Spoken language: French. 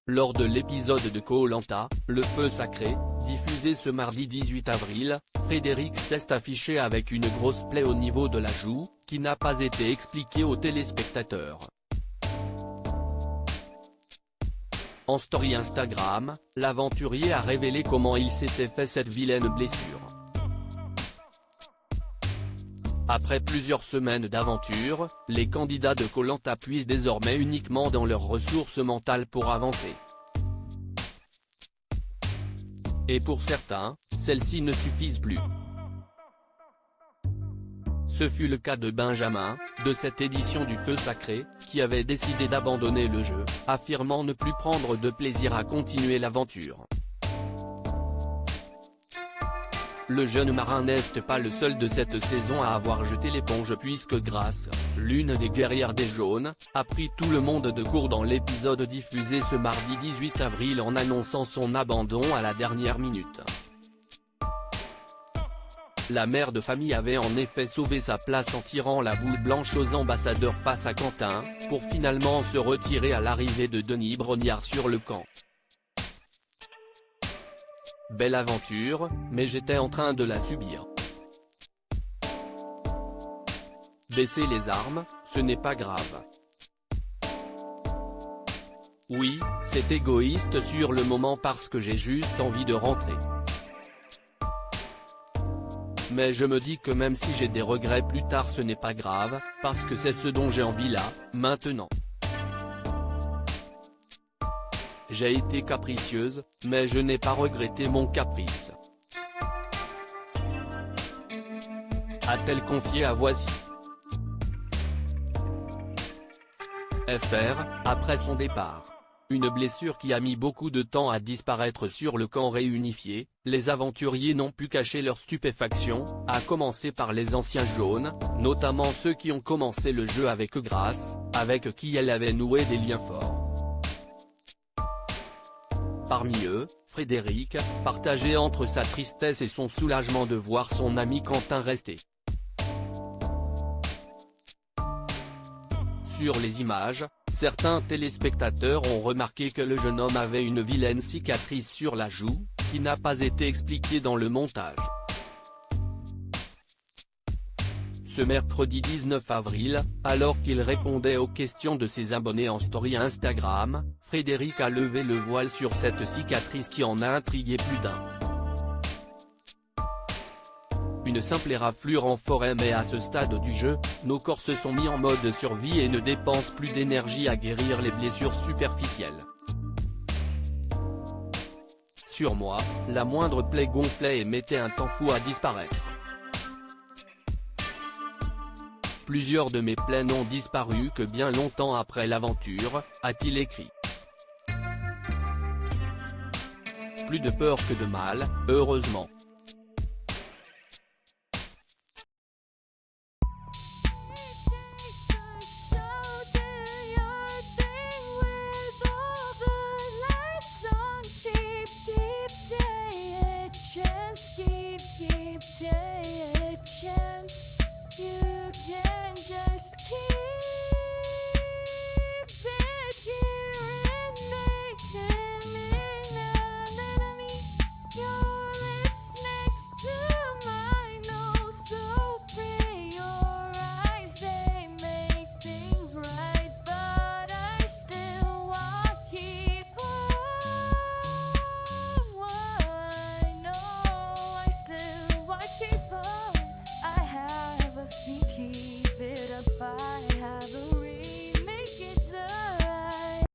Lors de l'épisode de Koh-Lanta, Le Feu Sacré, diffusé ce mardi 18 avril, Frédéric s'est affiché avec une grosse plaie au niveau de la joue, qui n'a pas été expliquée aux téléspectateurs. En story Instagram, l'aventurier a révélé comment il s'était fait cette vilaine blessure. Après plusieurs semaines d'aventure, les candidats de Koh-Lanta puisent désormais uniquement dans leurs ressources mentales pour avancer. Et pour certains, celles-ci ne suffisent plus. Ce fut le cas de Benjamin, de cette édition du Feu Sacré, qui avait décidé d'abandonner le jeu, affirmant ne plus prendre de plaisir à continuer l'aventure. Le jeune marin n'est pas le seul de cette saison à avoir jeté l'éponge puisque Grace, l'une des guerrières des jaunes, a pris tout le monde de court dans l'épisode diffusé ce mardi 18 avril en annonçant son abandon à la dernière minute. La mère de famille avait en effet sauvé sa place en tirant la boule blanche aux ambassadeurs face à Quentin, pour finalement se retirer à l'arrivée de Denis Brognard sur le camp. Belle aventure, mais j'étais en train de la subir. Baisser les armes, ce n'est pas grave. Oui, c'est égoïste sur le moment parce que j'ai juste envie de rentrer. Mais je me dis que même si j'ai des regrets plus tard ce n'est pas grave, parce que c'est ce dont j'ai envie là, maintenant. J'ai été capricieuse, mais je n'ai pas regretté mon caprice. A-t-elle confié à Voici. FR, après son départ. Une blessure qui a mis beaucoup de temps à disparaître sur le camp réunifié, les aventuriers n'ont pu cacher leur stupéfaction, à commencer par les anciens jaunes, notamment ceux qui ont commencé le jeu avec Grace, avec qui elle avait noué des liens forts. Parmi eux, Frédéric, partagé entre sa tristesse et son soulagement de voir son ami Quentin rester. Sur les images, certains téléspectateurs ont remarqué que le jeune homme avait une vilaine cicatrice sur la joue, qui n'a pas été expliquée dans le montage. Ce mercredi 19 avril, alors qu'il répondait aux questions de ses abonnés en story Instagram, Frédéric a levé le voile sur cette cicatrice qui en a intrigué plus d'un. Une simple éraflure en forêt, mais à ce stade du jeu, nos corps se sont mis en mode survie et ne dépensent plus d'énergie à guérir les blessures superficielles. Sur moi, la moindre plaie gonflait et mettait un temps fou à disparaître. Plusieurs de mes plaies n'ont disparu que bien longtemps après l'aventure, a-t-il écrit. Plus de peur que de mal, heureusement.